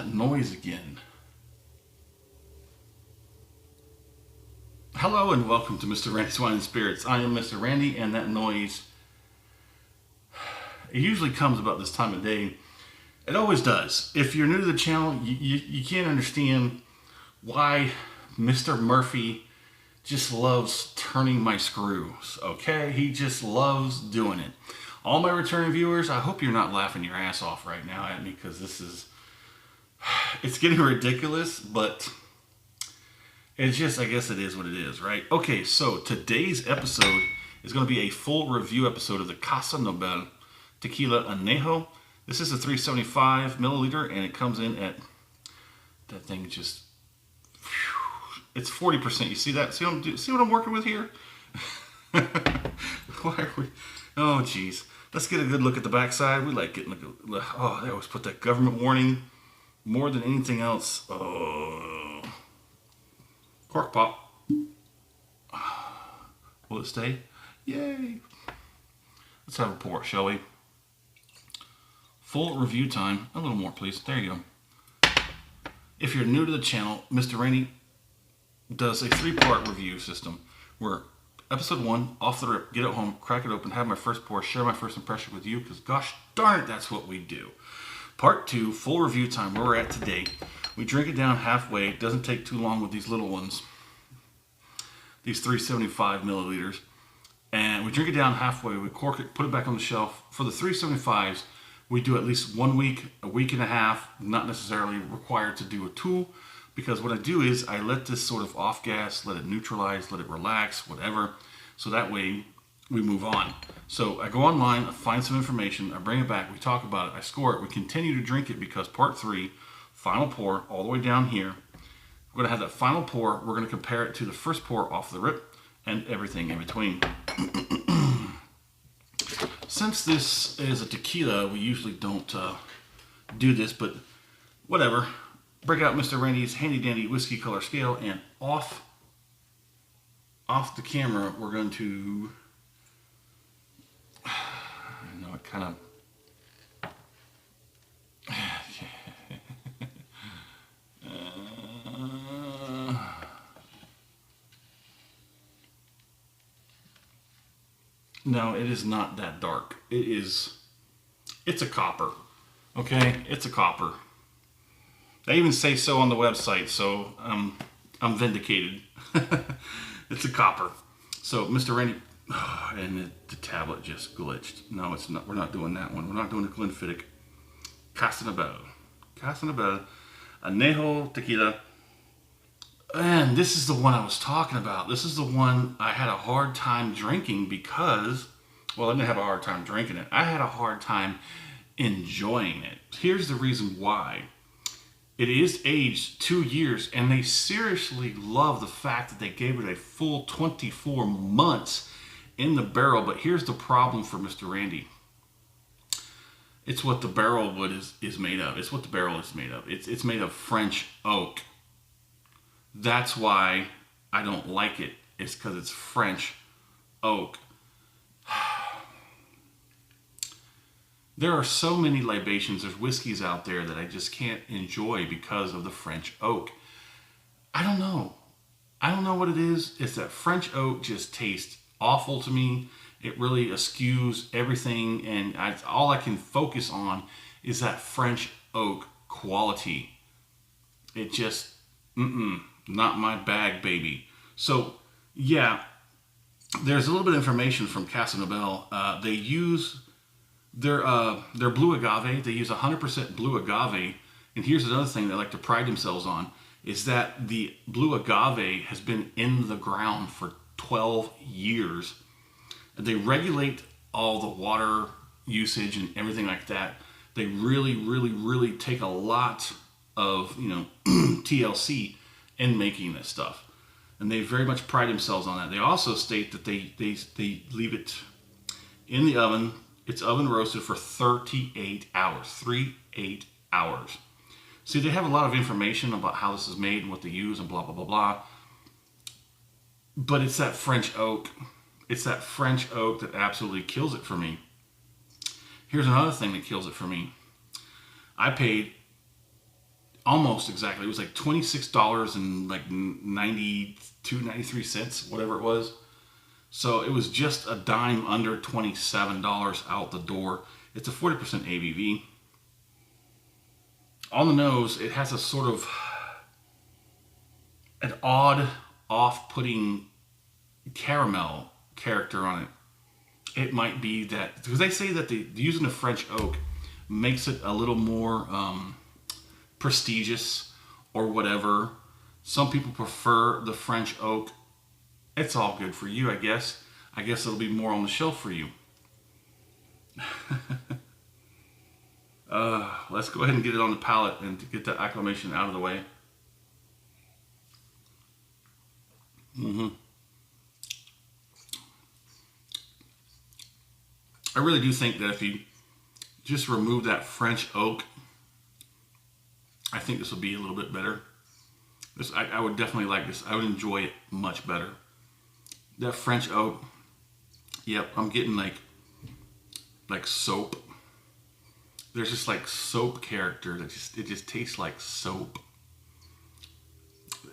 that noise again? Hello and welcome to Mr. Randy's Wine and Spirits. I am Mr. Randy, and that noise, it usually comes about this time of day. It always does. If you're new to the channel, you can't understand why Mr. Murphy just loves turning my screws, okay? He just loves doing it. All my returning viewers, I hope you're not laughing your ass off right now at me, because it's getting ridiculous, but it's just, I guess it is what it is, right? Okay, so today's episode is going to be a full review episode of the Casa Tequila Anejo. This is a 375 milliliter, and it comes in at, that thing just, it's 40%. You see that? See what I'm working with here? Why are we? Oh, geez. Let's get a good look at the backside. We like getting a good, oh, they always put that government warning more than anything else. Oh. Cork pop. Will it stay? Yay. Let's have a pour, shall we? Full review time. A little more, please. There you go. If you're new to the channel, Mr. Randy does a 3-part review system where episode 1, off the rip, get it home, crack it open, have my first pour, share my first impression with you, because gosh darn it, that's what we do. Part 2, full review time, where we're at today. We drink it down halfway. It doesn't take too long with these little ones, these 375 milliliters. And we drink it down halfway, we cork it, put it back on the shelf. For the 375s, we do at least 1 week, a week and a half, not necessarily required to do a 2, because what I do is I let this sort of off gas, let it neutralize, let it relax, whatever, so that way we move on. So I go online, I find some information, I bring it back, we talk about it, I score it, we continue to drink it, because part 3, final pour, all the way down here, we're going to have that final pour, we're going to compare it to the first pour off the rip, and everything in between. Since this is a tequila, we usually don't do this, but whatever. Break out Mr. Randy's handy dandy whiskey color scale, and off the camera, we're going to, I know it kind of, no, it is not that dark. It's a copper. Okay, it's a copper. They even say so on the website, so I'm vindicated. It's a copper. So, Mr. Randy, oh, and the tablet just glitched. No, it's not. We're not doing that one. We're not doing the Glenfiddich. Casa, Anejo Tequila. And this is the one I was talking about. This is the one I had a hard time drinking because, well, I didn't have a hard time drinking it. I had a hard time enjoying it. Here's the reason why. It is aged 2 years, and they seriously love the fact that they gave it a full 24 months in the barrel. But here's the problem for Mr. Randy. It's what the barrel wood is made of. It's what the barrel is made of. It's made of French oak. That's why I don't like it. It's because it's French oak. There are so many libations, there's whiskeys out there that I just can't enjoy because of the French oak. I don't know. I don't know what it is. It's that French oak just tastes awful to me. It really eschews everything, and all I can focus on is that French oak quality. It just, not my bag, baby. So, yeah, there's a little bit of information from Casa. They use their blue agave. They use 100% blue agave. And here's another thing they like to pride themselves on, is that the blue agave has been in the ground for 12 years. They regulate all the water usage and everything like that. They really, really, really take a lot of, TLC in making this stuff. And they very much pride themselves on that. They also state that they leave it in the oven. It's oven roasted for 38 hours. 38 hours. See, they have a lot of information about how this is made and what they use and blah, blah, blah, blah. But it's that French oak. It's that French oak that absolutely kills it for me. Here's another thing that kills it for me. I paid almost exactly. It was like $26 and like 93 cents, whatever it was. So it was just a dime under $27 out the door. It's a 40% ABV. On the nose, it has a sort of an odd, off-putting caramel character on it. It might be that, because they say that using the French oak makes it a little more prestigious or whatever. Some people prefer the French oak. It's all good for you, I guess. I guess it'll be more on the shelf for you. Let's go ahead and get it on the palate and to get that acclimation out of the way. I really do think that if you just remove that French oak, I think this will be a little bit better. I would definitely like this. I would enjoy it much better. That French oak, yep, I'm getting like soap. There's just like soap character that it just tastes like soap.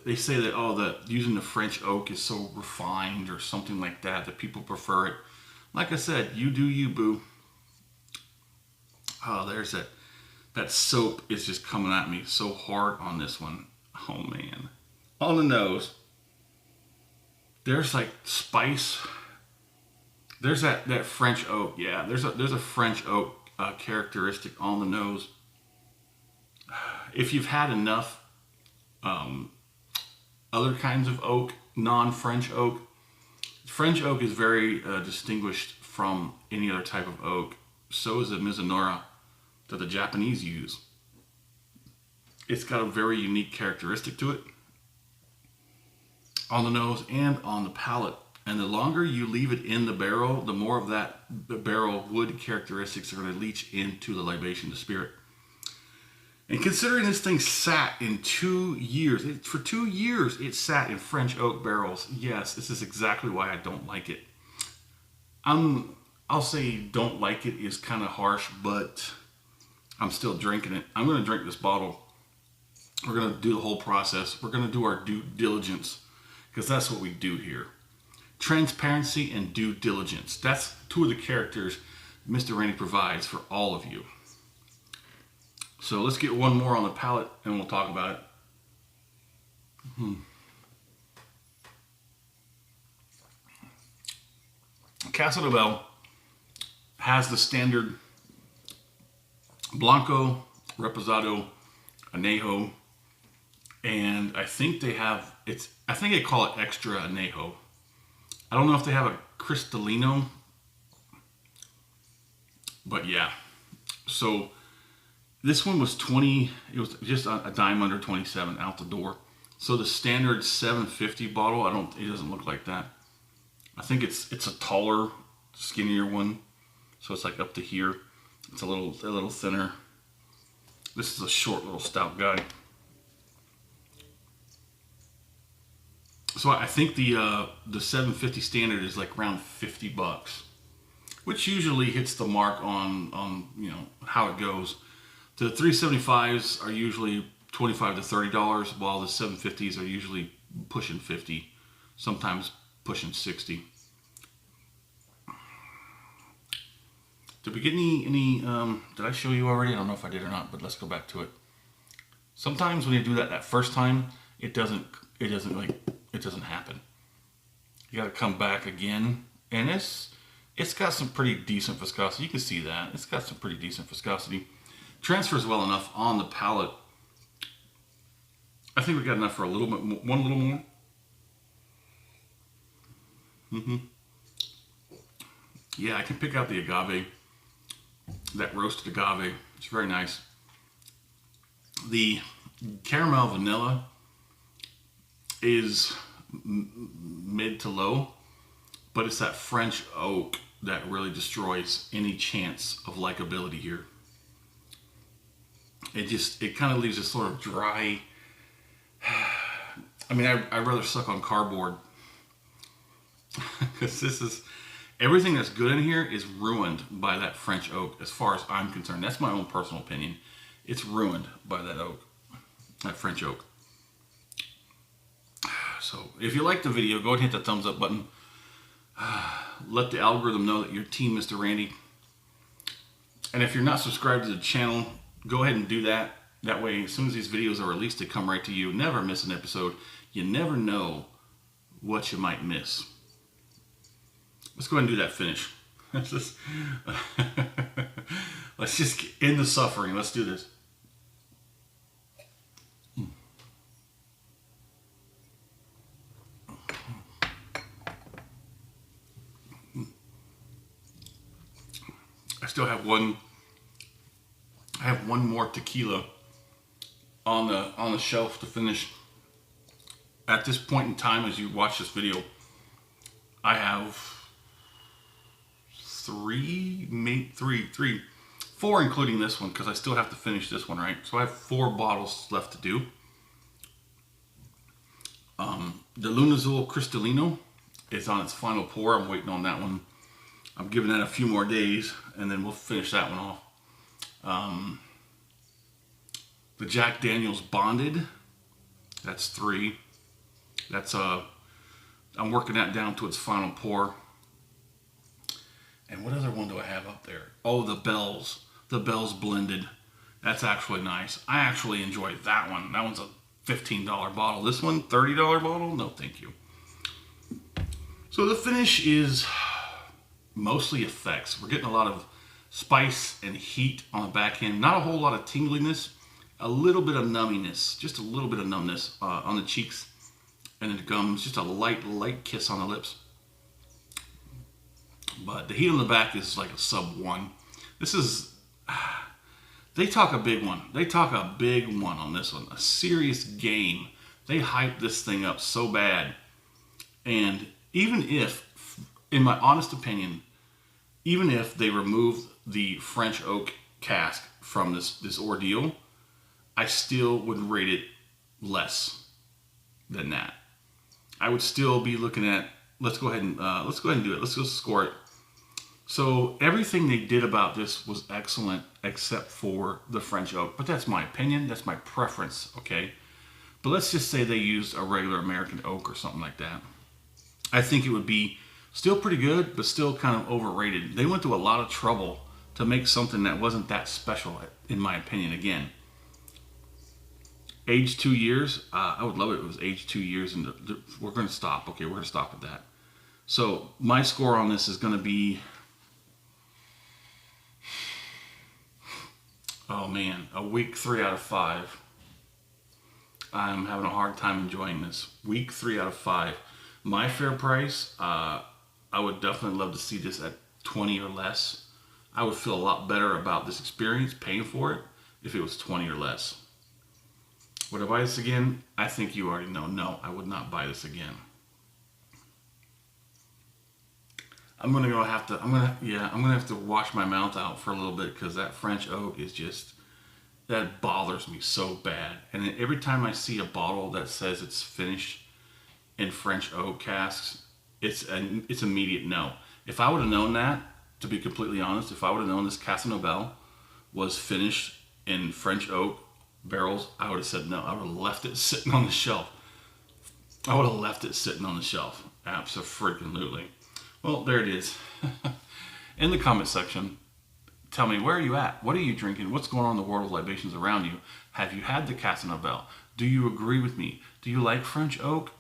They say that that using the French oak is so refined or something like that people prefer it. Like I said, you do you, boo. Oh, there's that soap is just coming at me so hard on this one. Oh man. On the nose, there's like spice. There's that French oak. Yeah, there's a French oak characteristic on the nose. If you've had enough other kinds of oak, non-French oak, French oak is very distinguished from any other type of oak. So is the Mizunara that the Japanese use. It's got a very unique characteristic to it on the nose and on the palate. And the longer you leave it in the barrel, the more of the barrel wood characteristics are going to leach into the libation, the spirit. And considering this thing sat in 2 years, for 2 years it sat in French oak barrels. Yes, this is exactly why I don't like it. I'll say don't like it is kind of harsh, but I'm still drinking it. I'm going to drink this bottle. We're going to do the whole process. We're going to do our due diligence, because that's what we do here. Transparency and due diligence. That's two of the characters Mr. Randy provides for all of you. So let's get one more on the palate and we'll talk about it. Casa has the standard Blanco, Reposado, Anejo, and I think they have I think they call it extra Anejo. I don't know if they have a Cristalino, but yeah. So this one was 20, it was just a dime under 27 out the door. So the standard 750 bottle, it doesn't look like that. I think it's a taller, skinnier one. So it's like up to here. It's a little thinner. This is a short little stout guy. So I think the 750 standard is like around $50, which usually hits the mark on how it goes. The 375s are usually $25 to $30, while the 750s are usually pushing 50, sometimes pushing 60. Did we get any did I show you already? I don't know if I did or not, but let's go back to it. Sometimes when you do that first time, it doesn't happen. You got to come back again, and it's got some pretty decent viscosity. You can see that. It's got some pretty decent viscosity. Transfers well enough on the palate. I think we got enough for a little bit more, one little more. Yeah, I can pick out the agave, that roasted agave. It's very nice. The caramel vanilla is mid to low, but it's that French oak that really destroys any chance of likability here. It kind of leaves a sort of dry. I mean, I'd rather suck on cardboard, because everything that's good in here is ruined by that French oak, as far as I'm concerned. That's my own personal opinion. It's ruined by that oak. that French oak. So if you like the video, go ahead and hit the thumbs up button. Let the algorithm know that you're Team Mr. Randy. And if you're not subscribed to the channel, go ahead and do that. That way, as soon as these videos are released, they come right to you. Never miss an episode. You never know what you might miss. Let's go ahead and do that finish. Let's just end the suffering. Let's do this. I still have one. I have one more tequila on the shelf to finish. At this point in time, as you watch this video, I have four, including this one, because I still have to finish this one, right? So I have 4 bottles left to do. The Lunazul Cristalino is on its final pour. I'm waiting on that one. I'm giving that a few more days, and then we'll finish that one off. The Jack Daniel's Bonded, that's 3. That's I'm working that down to its final pour. And what other one do I have up there? Oh, the Bell's Blended. That's actually nice. I actually enjoy that one. That one's a $15 bottle. This one, $30 bottle? No, thank you. So the finish is mostly effects. We're getting a lot of spice and heat on the back end. Not a whole lot of tingliness. A little bit of numminess. Just a little bit of numbness on the cheeks and the gums. Just a light kiss on the lips. But the heat on the back is like a sub 1. This is... They talk a big one. They talk a big one on this one. A serious game. They hype this thing up so bad. And even if, in my honest opinion, even if they remove the French oak cask from this ordeal, I still would rate it less than that. I would still be looking at, let's go ahead and do it. Let's go score it. So everything they did about this was excellent except for the French oak. But that's my opinion. That's my preference, okay? But let's just say they used a regular American oak or something like that. I think it would be still pretty good, but still kind of overrated. They went through a lot of trouble to make something that wasn't that special, in my opinion, again. Aged 2 years. I would love it if it was aged 2 years. And we're going to stop. Okay, we're going to stop at that. So my score on this is going to be... Oh man, a weak 3 out of 5. I'm having a hard time enjoying this. Weak 3 out of 5. My fair price, I would definitely love to see this at 20 or less. I would feel a lot better about this experience, paying for it, if it was 20 or less. Would I buy this again? I think you already know. No, I would not buy this again. I'm gonna have to wash my mouth out for a little bit, because that French oak is just, that bothers me so bad. And every time I see a bottle that says it's finished in French oak casks, it's immediate no. If I would have known that, to be completely honest, if I would have known this Casa Noble was finished in French oak barrels, I would have said no. I would have left it sitting on the shelf. Abso-freaking-lutely. Well, there it is. In the comment section, tell me, where are you at? What are you drinking? What's going on in the world of libations around you? Have you had the Casa Noble? Do you agree with me? Do you like French oak?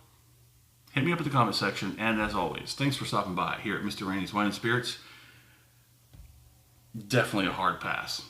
Hit me up in the comment section. And as always, thanks for stopping by here at Mr. Randy's Wine and Spirits. Definitely a hard pass.